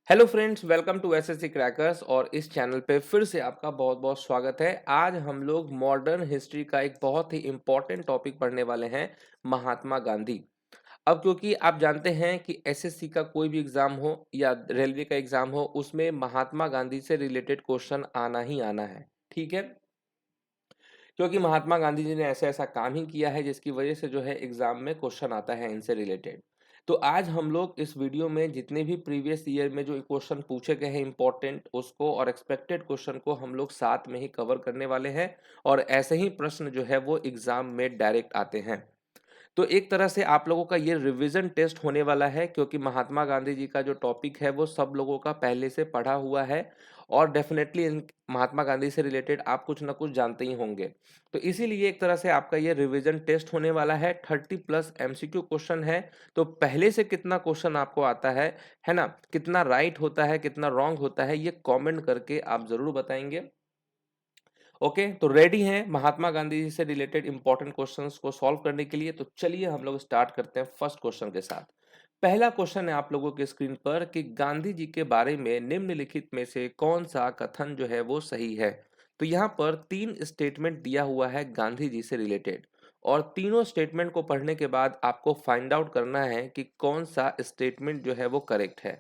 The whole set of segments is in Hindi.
Hello friends, welcome to SSC Crackers. और इस चैनल पे फिर से आपका बहुत बहुत स्वागत है। आज हम लोग मॉडर्न हिस्ट्री का एक बहुत ही इम्पोर्टेंट टॉपिक पढ़ने वाले हैं, महात्मा गांधी। अब क्योंकि आप जानते हैं कि एसएससी का कोई भी एग्जाम हो या रेलवे का एग्जाम हो, उसमें महात्मा गांधी से रिलेटेड क्वेश्चन आना ही आना है। ठीक है, क्योंकि महात्मा गांधी जी ने ऐसा ऐसा काम ही किया है जिसकी वजह से जो है एग्जाम में क्वेश्चन आता है इनसे रिलेटेड। तो आज हम लोग इस वीडियो में जितने भी प्रीवियस ईयर में जो क्वेश्चन पूछे गए हैं इंपॉर्टेंट, उसको और एक्सपेक्टेड क्वेश्चन को हम लोग साथ में ही कवर करने वाले हैं। और ऐसे ही प्रश्न जो है वो एग्जाम में डायरेक्ट आते हैं। तो एक तरह से आप लोगों का ये रिवीजन टेस्ट होने वाला है, क्योंकि महात्मा गांधी जी का जो टॉपिक है वो सब लोगों का पहले से पढ़ा हुआ है। और डेफिनेटली महात्मा गांधी से रिलेटेड आप कुछ ना कुछ जानते ही होंगे। तो इसीलिए एक तरह से आपका ये रिवीजन टेस्ट होने वाला है। 30+ एमसीक्यू क्वेश्चन है। तो पहले से कितना क्वेश्चन आपको आता है ना, कितना राइट होता है कितना रॉन्ग होता है, ये कमेंट करके आप जरूर बताएंगे। ओके, तो रेडी हैं महात्मा गांधी जी से रिलेटेड इंपॉर्टेंट क्वेश्चंस को सॉल्व करने के लिए। तो चलिए हम लोग स्टार्ट करते हैं फर्स्ट क्वेश्चन के साथ। पहला क्वेश्चन है आप लोगों के स्क्रीन पर कि गांधी जी के बारे में निम्नलिखित में से कौन सा कथन जो है वो सही है। तो यहाँ पर 3 स्टेटमेंट दिया हुआ है गांधी जी से रिलेटेड, और तीनों स्टेटमेंट को पढ़ने के बाद आपको फाइंड आउट करना है कि कौन सा स्टेटमेंट जो है वो करेक्ट है।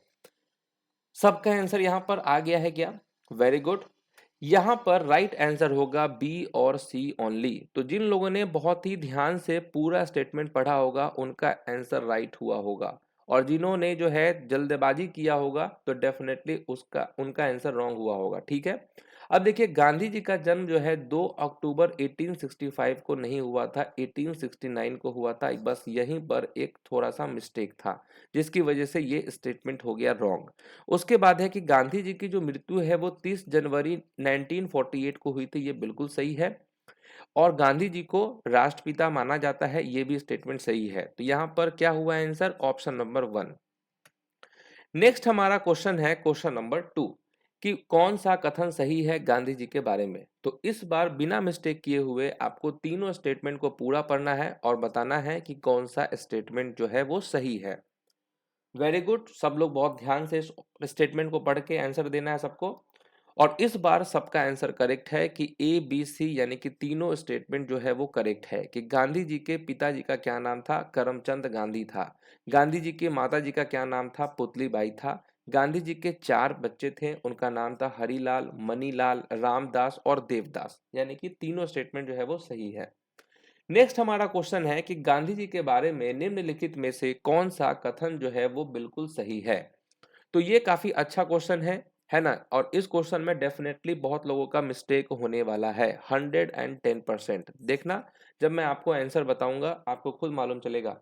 सबका आंसर यहाँ पर आ गया है क्या? Very good. यहाँ पर राइट आंसर होगा बी और सी ओनली। तो जिन लोगों ने बहुत ही ध्यान से पूरा स्टेटमेंट पढ़ा होगा उनका आंसर राइट हुआ होगा, और जिन्होंने जो है जल्दबाजी किया होगा तो डेफिनेटली उसका उनका आंसर रॉन्ग हुआ होगा। ठीक है, अब देखिए गांधी जी का जन्म जो है 2 अक्टूबर 1865 को नहीं हुआ था, 1869 को हुआ था। बस यहीं पर एक थोड़ा सा मिस्टेक था जिसकी वजह से ये स्टेटमेंट हो गया रॉन्ग। उसके बाद है कि गांधी जी की जो मृत्यु है वो 30 जनवरी 1948 को हुई थी, ये बिल्कुल सही है। और गांधी जी को राष्ट्रपिता माना जाता है, ये भी स्टेटमेंट सही है। तो यहाँ पर क्या हुआ आंसर? Option number 1। नेक्स्ट हमारा क्वेश्चन है क्वेश्चन नंबर 2, कि कौन सा कथन सही है गांधी जी के बारे में। तो इस बार बिना मिस्टेक किए हुए आपको तीनों स्टेटमेंट को पूरा पढ़ना है और बताना है कि कौन सा स्टेटमेंट जो है वो सही है। वेरी गुड, सब लोग बहुत ध्यान से इस स्टेटमेंट को पढ़ के आंसर देना है सबको। और इस बार सबका आंसर करेक्ट है कि ए बी सी, यानी कि तीनों स्टेटमेंट जो है वो करेक्ट है। कि गांधी जी के पिताजी का क्या नाम था? करमचंद गांधी था। गांधी जी के माता जी का क्या नाम था? पुतलीबाई था। गांधी जी के 4 बच्चे थे, उनका नाम था हरीलाल, मनीलाल, रामदास और देवदास। यानी कि तीनों स्टेटमेंट जो है वो सही है। नेक्स्ट हमारा क्वेश्चन है कि गांधी जी के बारे में निम्नलिखित में से कौन सा कथन जो है वो बिल्कुल सही है। तो ये काफी अच्छा क्वेश्चन है ना। और इस क्वेश्चन में डेफिनेटली बहुत लोगों का मिस्टेक होने वाला है, 110%। देखना, जब मैं आपको आंसर बताऊंगा आपको खुद मालूम चलेगा।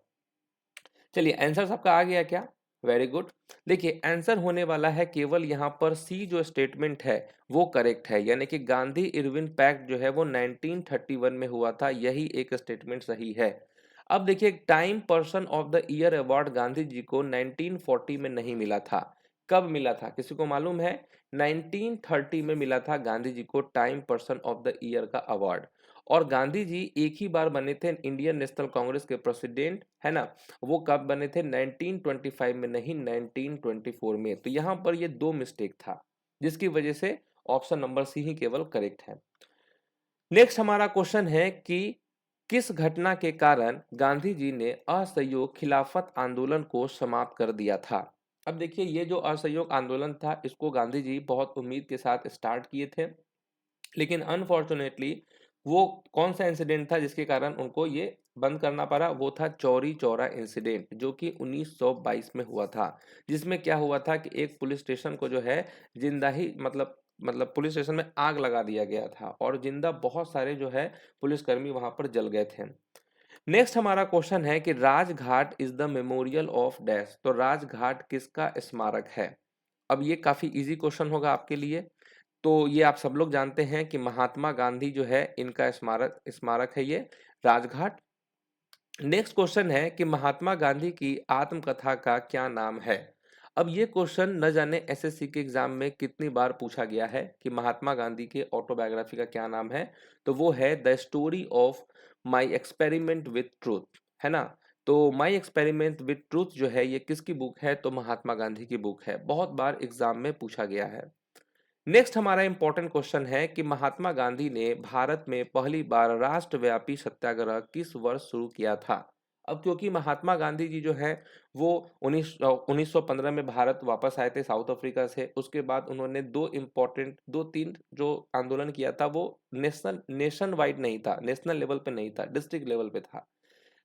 चलिए, आंसर सबका आ गया क्या? Very good. देखिए, आंसर होने वाला है केवल यहाँ पर सी जो स्टेटमेंट है वो करेक्ट है, यानी कि गांधी इरविन पैक्ट जो है वो 1931 में हुआ था, यही एक स्टेटमेंट सही है। अब देखिए, Time person of the year award Gandhi ji को 1940 में नहीं मिला था। कब मिला था किसी को मालूम है? 1930 में मिला था गांधी जी को time person of the year का अवार्ड। और गांधी जी एक ही बार बने थे इंडियन नेशनल कांग्रेस के प्रेसिडेंट, है ना। वो कब बने थे? 1925 में, नहीं 1924 में। तो यहाँ पर ये 2 मिस्टेक था, जिसकी वजह से ऑप्शन नंबर सी ही केवल करेक्ट है। नेक्स्ट हमारा क्वेश्चन है कि किस घटना के कारण गांधी जी ने असहयोग खिलाफत आंदोलन को समाप्त कर दिया था। अब देखिए, ये जो असहयोग आंदोलन था इसको गांधी जी बहुत उम्मीद के साथ स्टार्ट किए थे, लेकिन अनफॉर्चुनेटली वो कौन सा इंसिडेंट था जिसके कारण उनको ये बंद करना पड़ा? वो था चौरी चौरा इंसिडेंट, जो कि 1922 में हुआ था। जिसमें क्या हुआ था कि एक पुलिस स्टेशन को जो है जिंदा ही मतलब पुलिस स्टेशन में आग लगा दिया गया था, और जिंदा बहुत सारे जो है पुलिसकर्मी वहां पर जल गए थे। नेक्स्ट हमारा क्वेश्चन है कि Rajghat is the memorial of dash. तो राजघाट किसका स्मारक है? अब ये काफी इजी क्वेश्चन होगा आपके लिए। तो ये आप सब लोग जानते हैं कि महात्मा गांधी जो है इनका स्मारक स्मारक है ये राजघाट। नेक्स्ट क्वेश्चन है कि महात्मा गांधी की आत्मकथा का क्या नाम है। अब ये क्वेश्चन न जाने एसएससी के एग्जाम में कितनी बार पूछा गया है कि महात्मा गांधी के ऑटोबायोग्राफी का क्या नाम है। तो वो है the story of my experiment with truth, है ना। तो माई एक्सपेरिमेंट विद ट्रूथ जो है ये किसकी बुक है? तो महात्मा गांधी की बुक है। बहुत बार एग्जाम में पूछा गया है। नेक्स्ट हमारा इंपॉर्टेंट क्वेश्चन है कि महात्मा गांधी ने भारत में पहली बार राष्ट्रव्यापी सत्याग्रह किस वर्ष शुरू किया था? अब क्योंकि महात्मा गांधी जी जो है वो 1915 में भारत वापस आए थे साउथ अफ्रीका से। उसके बाद उन्होंने दो तीन जो आंदोलन किया था वो नेशन वाइड नहीं था, नेशनल लेवल पे नहीं था, डिस्ट्रिक्ट लेवल पे था।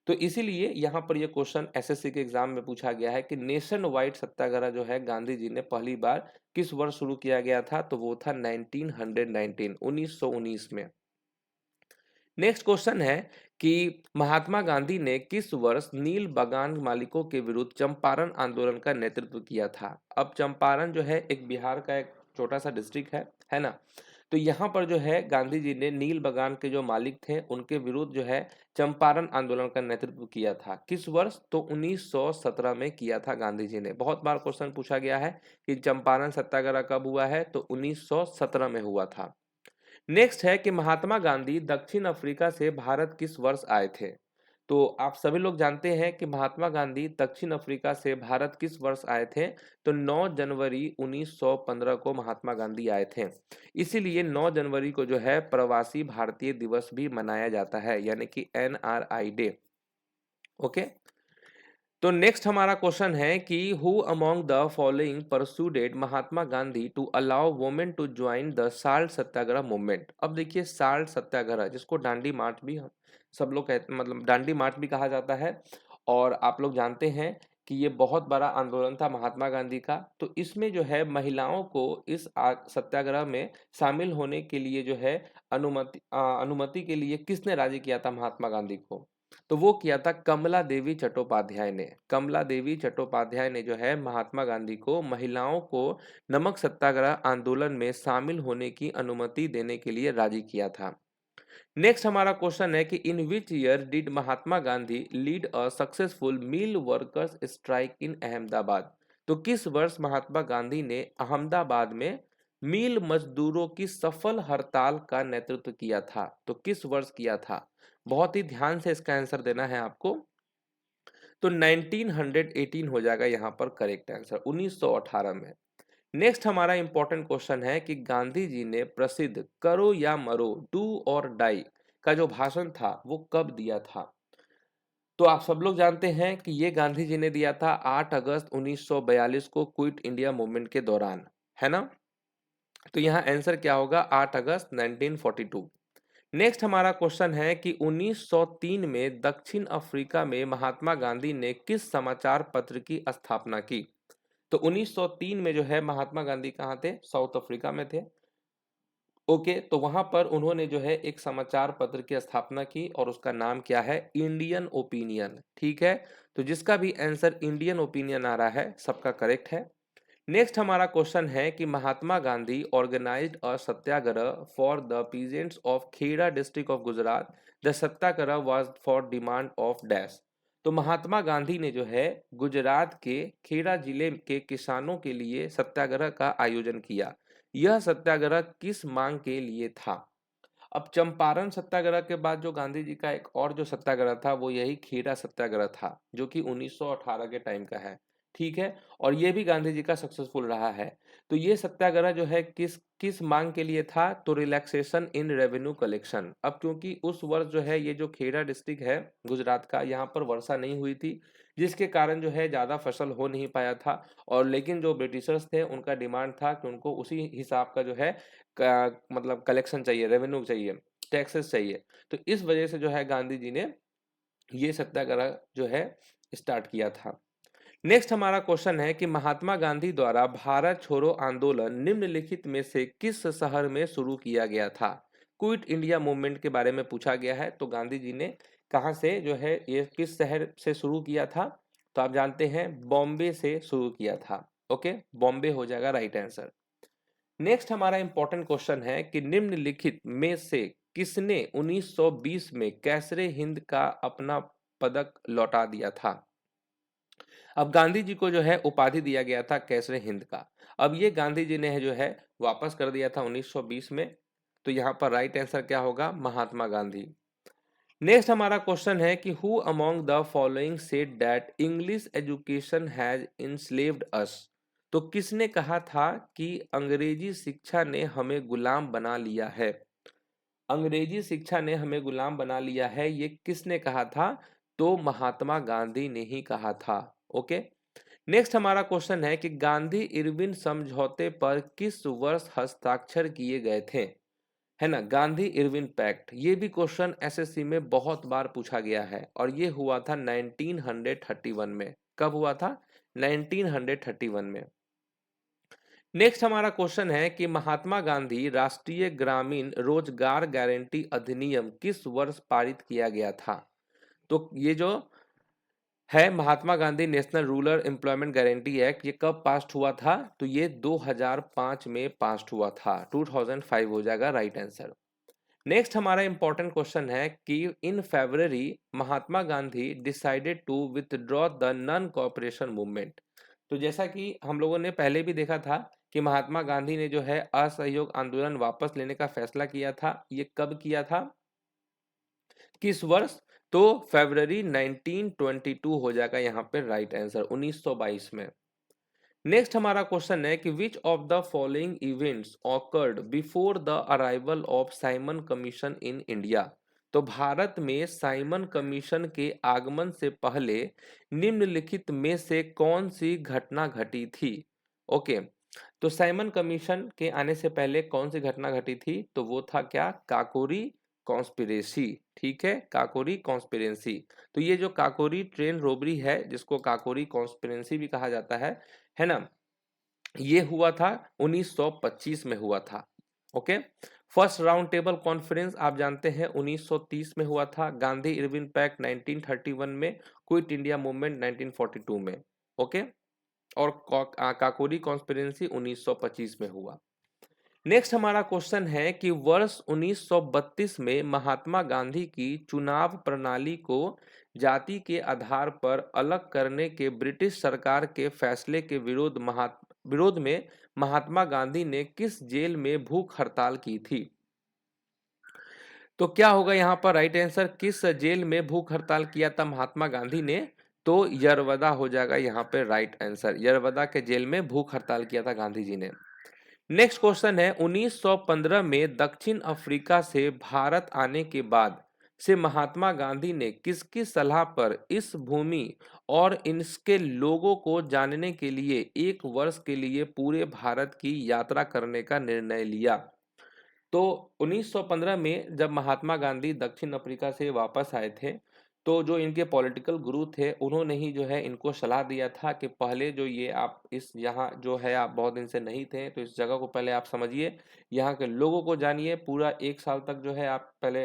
तो इसीलिए यहाँ पर ये क्वेश्चन एसएससी के एग्जाम में पूछा गया है कि नेशन वाइड सत्याग्रह जो है गांधी जी ने पहली बार किस वर्ष शुरू किया गया था? तो वो था 1919 1919 में। नेक्स्ट क्वेश्चन है कि महात्मा गांधी ने किस वर्ष नील बागान मालिकों के विरुद्ध चंपारण आंदोलन का नेतृत्व किया था? अब चंपारण जो है एक बिहार का एक छोटा सा डिस्ट्रिक्ट है ना? तो यहाँ पर जो है गांधी जी ने नील बागान के जो मालिक थे उनके विरुद्ध जो है चंपारण आंदोलन का नेतृत्व किया था। किस वर्ष? तो 1917 में किया था गांधी जी ने। बहुत बार क्वेश्चन पूछा गया है कि चंपारण सत्याग्रह कब हुआ है? तो 1917 में हुआ था। नेक्स्ट है कि महात्मा गांधी दक्षिण अफ्रीका से भारत किस वर्ष आए थे? तो आप सभी लोग जानते हैं कि महात्मा गांधी दक्षिण अफ्रीका से भारत किस वर्ष आए थे? तो 9 जनवरी 1915 को महात्मा गांधी आए थे। इसीलिए 9 जनवरी को जो है प्रवासी भारतीय दिवस भी मनाया जाता है, यानी कि NRI डे। ओके। तो नेक्स्ट हमारा क्वेश्चन है कि who among the following persuaded Mahatma Gandhi to allow women to join the salt satyagraha movement? अब देखिए साल्ट सत्याग्रह जिसको डांडी मार्च भी सब लोग कहते, मतलब डांडी मार्च भी कहा जाता है। और आप लोग जानते हैं कि ये बहुत बड़ा आंदोलन था महात्मा गांधी का। तो इसमें जो है महिलाओं को इस सत्याग्रह में शामिल होने के लिए जो है अनुमति के लिए किसने राजी किया था महात्मा गांधी को? तो वो किया था कमला देवी चट्टोपाध्याय ने। कमला देवी चट्टोपाध्याय ने जो है महात्मा गांधी को महिलाओं को नमक सत्याग्रह आंदोलन में शामिल होने की अनुमति देने के लिए राजी किया था। नेक्स्ट हमारा क्वेश्चन है कि in which year did Mahatma Gandhi lead a successful mill workers strike in Ahmedabad? तो किस वर्ष महात्मा गांधी ने अहमदाबाद में मिल मजदूरों की सफल हड़ताल का नेतृत्व किया था? तो किस वर्ष किया था? बहुत ही ध्यान से इसका आंसर देना है आपको। तो 1918 हो जाएगा यहाँ पर करेक्ट आंसर, 1918 में। नेक्स्ट हमारा इंपॉर्टेंट क्वेश्चन है कि गांधी जी ने प्रसिद्ध करो या मरो, डू और डाई का जो भाषण था वो कब दिया था? तो आप सब लोग जानते हैं कि ये गांधी जी ने दिया था 8 अगस्त 1942 को क्विट इंडिया मूवमेंट के दौरान, है ना? तो यहाँ आंसर क्या होगा? 8 अगस्त 1942। नेक्स्ट हमारा क्वेश्चन है कि 1903 में दक्षिण अफ्रीका में महात्मा गांधी ने किस समाचार पत्र की स्थापना की? तो 1903 में जो है महात्मा गांधी कहाँ थे? साउथ अफ्रीका में थे। ओके, तो वहां पर उन्होंने जो है एक समाचार पत्र की स्थापना की और उसका नाम क्या है? Indian opinion. ठीक है, तो जिसका भी आंसर इंडियन ओपिनियन आ रहा है सबका करेक्ट है। नेक्स्ट हमारा क्वेश्चन है कि Mahatma Gandhi organised a satyagraha for the peasants of Kheda district of Gujarat. The satyagraha was for demand of dash. तो महात्मा गांधी ने जो है गुजरात के खेड़ा जिले के किसानों के लिए सत्याग्रह का आयोजन किया। यह सत्याग्रह किस मांग के लिए था? अब चंपारण सत्याग्रह के बाद जो गांधी जी का एक और जो सत्याग्रह था वो यही खेड़ा सत्याग्रह था, जो कि 1918 के टाइम का है। ठीक है, और ये भी गांधी जी का सक्सेसफुल रहा है। तो ये सत्याग्रह जो है किस किस मांग के लिए था? तो रिलैक्सेशन इन रेवेन्यू कलेक्शन। अब क्योंकि उस वर्ष जो है ये जो खेड़ा डिस्ट्रिक्ट है गुजरात का, यहाँ पर वर्षा नहीं हुई थी, जिसके कारण जो है ज़्यादा फसल हो नहीं पाया था। और लेकिन जो ब्रिटिशर्स थे उनका डिमांड था कि उनको उसी हिसाब का जो है मतलब कलेक्शन चाहिए, रेवेन्यू चाहिए, टैक्सेस चाहिए। तो इस वजह से जो है गांधी जी ने ये सत्याग्रह जो है स्टार्ट किया था। नेक्स्ट हमारा क्वेश्चन है कि महात्मा गांधी द्वारा भारत छोड़ो आंदोलन निम्नलिखित में से किस शहर में शुरू किया गया था? क्विट इंडिया मूवमेंट के बारे में पूछा गया है। तो गांधी जी ने कहाँ से जो है ये किस शहर से शुरू किया था? तो आप जानते हैं बॉम्बे से शुरू किया था। ओके, बॉम्बे हो जाएगा राइट आंसर। नेक्स्ट हमारा इंपॉर्टेंट क्वेश्चन है कि निम्नलिखित में से किसने 1920 में कैसरे हिंद का अपना पदक लौटा दिया था? अब गांधी जी को जो है उपाधि दिया गया था कैसरे हिंद का। अब ये गांधी जी ने जो है वापस कर दिया था 1920 में। तो यहाँ पर राइट आंसर क्या होगा? महात्मा गांधी। नेक्स्ट हमारा क्वेश्चन है कि who among the following said that English education has enslaved us. तो किसने कहा था कि अंग्रेजी शिक्षा ने हमें गुलाम बना लिया है। अंग्रेजी शिक्षा ने हमें गुलाम बना लिया है, ये किसने कहा था? तो महात्मा गांधी ने ही कहा था। ओके। नेक्स्ट हमारा क्वेश्चन है कि गांधी इरविन समझौते पर किस वर्ष हस्ताक्षर किए गए थे, है ना, गांधी इरविन पैक्ट। ये भी क्वेश्चन एसएससी में बहुत बार पूछा गया है और ये हुआ था 1931 में। कब हुआ था? 1931 में। नेक्स्ट हमारा क्वेश्चन है कि महात्मा गांधी राष्ट्रीय ग्रामीण रोजगार गारंटी अधिनियम किस वर्ष पारित किया गया था। तो ये जो है Mahatma Gandhi national rural employment guarantee act, ये कब पास्ड हुआ था? तो ये 2005 में पास्ड हुआ था। 2005 हो जाएगा राइट आंसर। नेक्स्ट हमारा इंपॉर्टेंट क्वेश्चन है कि in February Mahatma Gandhi decided to withdraw the non cooperation movement. तो जैसा कि हम लोगों ने पहले भी देखा था कि महात्मा गांधी ने जो है असहयोग आंदोलन वापस लेने का फैसला किया था। ये कब किया था, किस वर्ष? तो फरवरी 1922 हो जाएगा यहाँ पे राइट आंसर, 1922 में। नेक्स्ट हमारा क्वेश्चन है कि which of the following events awkward before the arrival of Simon commission in India. तो भारत में साइमन कमीशन के आगमन से पहले निम्नलिखित में से कौन सी घटना घटी थी। ओके। तो साइमन कमीशन के आने से पहले कौन सी घटना घटी थी? तो वो था क्या? काकोरी कॉन्स्पिरेसी। ठीक है, काकोरी कॉन्स्पिरेसी। तो ये जो काकोरी ट्रेन रोबरी है, जिसको काकोरी कॉन्स्पिरेसी भी कहा जाता है ना, ये हुआ था 1925 में हुआ था। Okay. First round table conference आप जानते हैं 1930 में हुआ था। गांधी इरविन पैक्ट 1931 में, क्विट इंडिया मूवमेंट 1942 में। ओके। और काकोरी कॉन्स्पिरेसी 1925 में हुआ। नेक्स्ट हमारा क्वेश्चन है कि वर्ष 1932 में महात्मा गांधी की चुनाव प्रणाली को जाति के आधार पर अलग करने के ब्रिटिश सरकार के फैसले के विरोध में महात्मा गांधी ने किस जेल में भूख हड़ताल की थी। तो क्या होगा यहाँ पर राइट आंसर? किस जेल में भूख हड़ताल किया था महात्मा गांधी ने? तो यरवदा हो जाएगा यहाँ पे राइट आंसर। यरवदा के जेल में भूख हड़ताल किया था गांधी जी ने। नेक्स्ट क्वेश्चन है 1915 में दक्षिण अफ्रीका से भारत आने के बाद से महात्मा गांधी ने किसकी सलाह पर इस भूमि और इसके लोगों को जानने के लिए एक वर्ष के लिए पूरे भारत की यात्रा करने का निर्णय लिया। तो 1915 में जब महात्मा गांधी दक्षिण अफ्रीका से वापस आए थे, तो जो इनके पॉलिटिकल गुरु थे उन्होंने ही जो है इनको सलाह दिया था कि पहले जो ये आप इस यहाँ जो है आप बहुत दिन से नहीं थे, तो इस जगह को पहले आप समझिए, यहाँ के लोगों को जानिए, पूरा 1 साल तक जो है आप पहले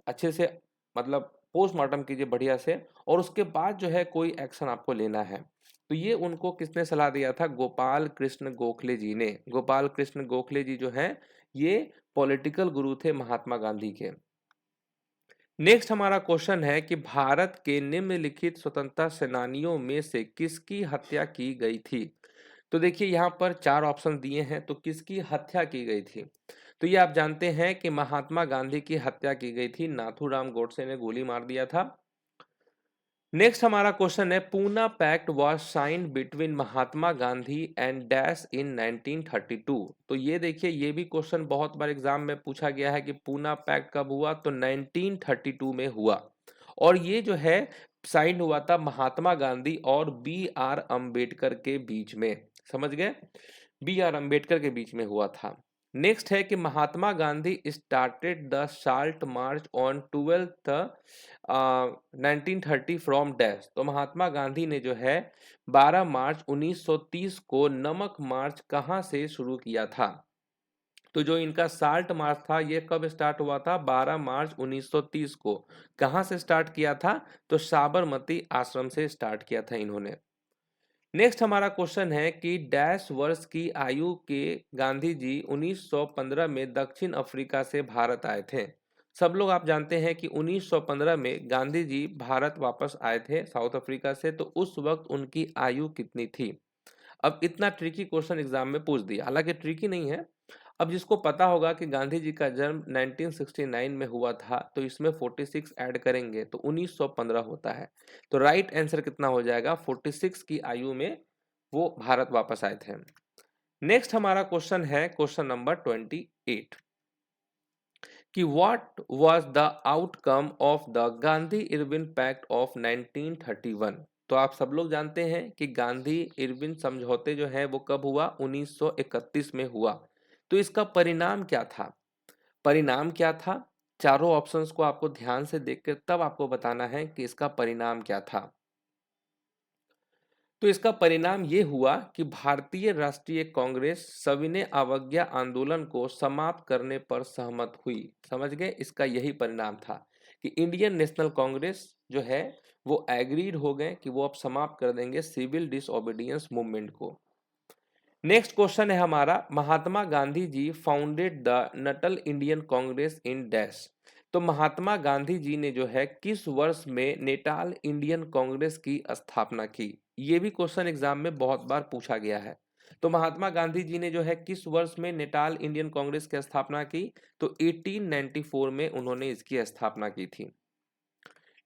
अच्छे से मतलब पोस्टमार्टम कीजिए बढ़िया से, और उसके बाद जो है कोई एक्शन आपको लेना है। तो ये उनको किसने सलाह दिया था? गोपाल कृष्ण गोखले जी ने। गोपाल कृष्ण गोखले जी जो हैं ये पॉलिटिकल गुरु थे महात्मा गांधी के। नेक्स्ट हमारा क्वेश्चन है कि भारत के निम्नलिखित स्वतंत्रता सेनानियों में से किसकी हत्या की गई थी। तो देखिए यहाँ पर 4 ऑप्शन दिए हैं, तो किसकी हत्या की गई थी? तो ये आप जानते हैं कि महात्मा गांधी की हत्या की गई थी, नाथूराम गोडसे ने गोली मार दिया था। नेक्स्ट हमारा क्वेश्चन है Poona pact was signed between Mahatma Gandhi and dash in 1932। तो ये देखिए, ये भी क्वेश्चन बहुत बार एग्जाम में पूछा गया है कि पूना पैक्ट कब हुआ, तो 1932 में हुआ। और ये जो है साइन हुआ था महात्मा गांधी और बी आर अम्बेडकर के बीच में। समझ गए? बी आर अम्बेडकर के बीच में हुआ था। नेक्स्ट है कि Mahatma Gandhi started the salt march on 12th 1930 from dash. तो महात्मा गांधी ने जो है 12 मार्च 1930 को नमक मार्च कहाँ से शुरू किया था। तो जो इनका साल्ट मार्च था ये कब स्टार्ट हुआ था? 12 मार्च 1930 को। कहाँ से स्टार्ट किया था? तो साबरमती आश्रम से स्टार्ट किया था इन्होंने। नेक्स्ट हमारा क्वेश्चन है कि डैश वर्ष की आयु के गांधी जी 1915 में दक्षिण अफ्रीका से भारत आए थे। सब लोग आप जानते हैं कि 1915 में गांधी जी भारत वापस आए थे साउथ अफ्रीका से, तो उस वक्त उनकी आयु कितनी थी। अब इतना ट्रिकी क्वेश्चन एग्जाम में पूछ दिया, हालांकि ट्रिकी नहीं है, अब जिसको पता होगा कि गांधी जी का जन्म 1969 में हुआ था, तो इसमें 46 ऐड करेंगे तो 1915 होता है। तो राइट आंसर कितना हो जाएगा, 46 की आयु में वो भारत वापस आए थे। नेक्स्ट हमारा क्वेश्चन है क्वेश्चन नंबर 28 कि what was the outcome of the Gandhi Irwin pact of 1931। तो आप सब लोग जानते हैं कि गांधी इरविन समझौते जो है वो कब हुआ, 1931 में हुआ। तो इसका परिणाम क्या था, परिणाम क्या था, चारों ऑप्शंस को आपको ध्यान से देखकर तब आपको बताना है कि इसका परिणाम क्या था। तो इसका परिणाम ये हुआ कि भारतीय राष्ट्रीय कांग्रेस सविनय अवज्ञा आंदोलन को समाप्त करने पर सहमत हुई। समझ गए, इसका यही परिणाम था कि इंडियन नेशनल कांग्रेस जो है वो एग्रीड हो गए कि वो अब समाप्त कर देंगे सिविल डिसओबीडियंस मूवमेंट को। नेक्स्ट क्वेश्चन है हमारा, Mahatma Gandhi ji founded the Natal Indian Congress in dash. तो महात्मा गांधी जी ने जो है किस वर्ष में नेटाल इंडियन कांग्रेस की स्थापना की। ये भी क्वेश्चन एग्जाम में बहुत बार पूछा गया है। तो महात्मा गांधी जी ने जो है किस वर्ष में नेटाल इंडियन कांग्रेस की स्थापना की, तो 1894 में उन्होंने इसकी स्थापना की थी।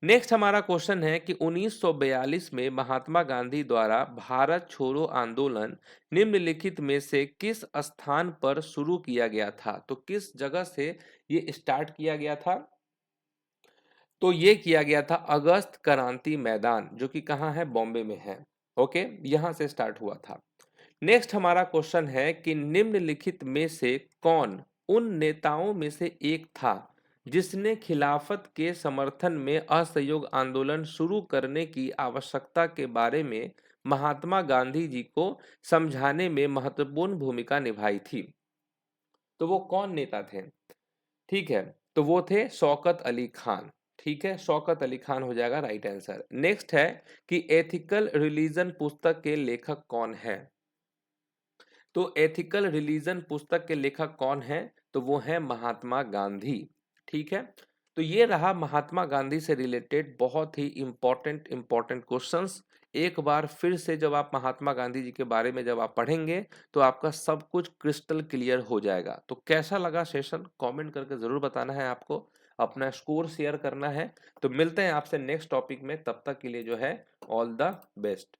नेक्स्ट हमारा क्वेश्चन है कि 1942 में महात्मा गांधी द्वारा भारत छोड़ो आंदोलन निम्नलिखित में से किस स्थान पर शुरू किया गया था। तो किस जगह से ये स्टार्ट किया गया था, तो ये किया गया था अगस्त क्रांति मैदान, जो कि कहाँ है, बॉम्बे में है। ओके, यहां से स्टार्ट हुआ था। नेक्स्ट हमारा क्वेश्चन है कि निम्नलिखित में से कौन उन नेताओं में से एक था जिसने खिलाफत के समर्थन में असहयोग आंदोलन शुरू करने की आवश्यकता के बारे में महात्मा गांधी जी को समझाने में महत्वपूर्ण भूमिका निभाई थी। तो वो कौन नेता थे, ठीक है, तो वो थे शौकत अली खान। ठीक है, शौकत अली खान हो जाएगा राइट आंसर। नेक्स्ट है कि एथिकल रिलीजन पुस्तक के लेखक कौन है। तो एथिकल रिलीजन पुस्तक के लेखक कौन है, तो वो है महात्मा गांधी। ठीक है, तो ये रहा महात्मा गांधी से रिलेटेड बहुत ही इंपॉर्टेंट क्वेश्चंस। एक बार फिर से जब आप महात्मा गांधी जी के बारे में जब आप पढ़ेंगे तो आपका सब कुछ क्रिस्टल क्लियर हो जाएगा। तो कैसा लगा सेशन, कमेंट करके जरूर बताना है आपको, अपना स्कोर शेयर करना है। तो मिलते हैं आपसे नेक्स्ट टॉपिक में, तब तक के लिए जो है ऑल द बेस्ट।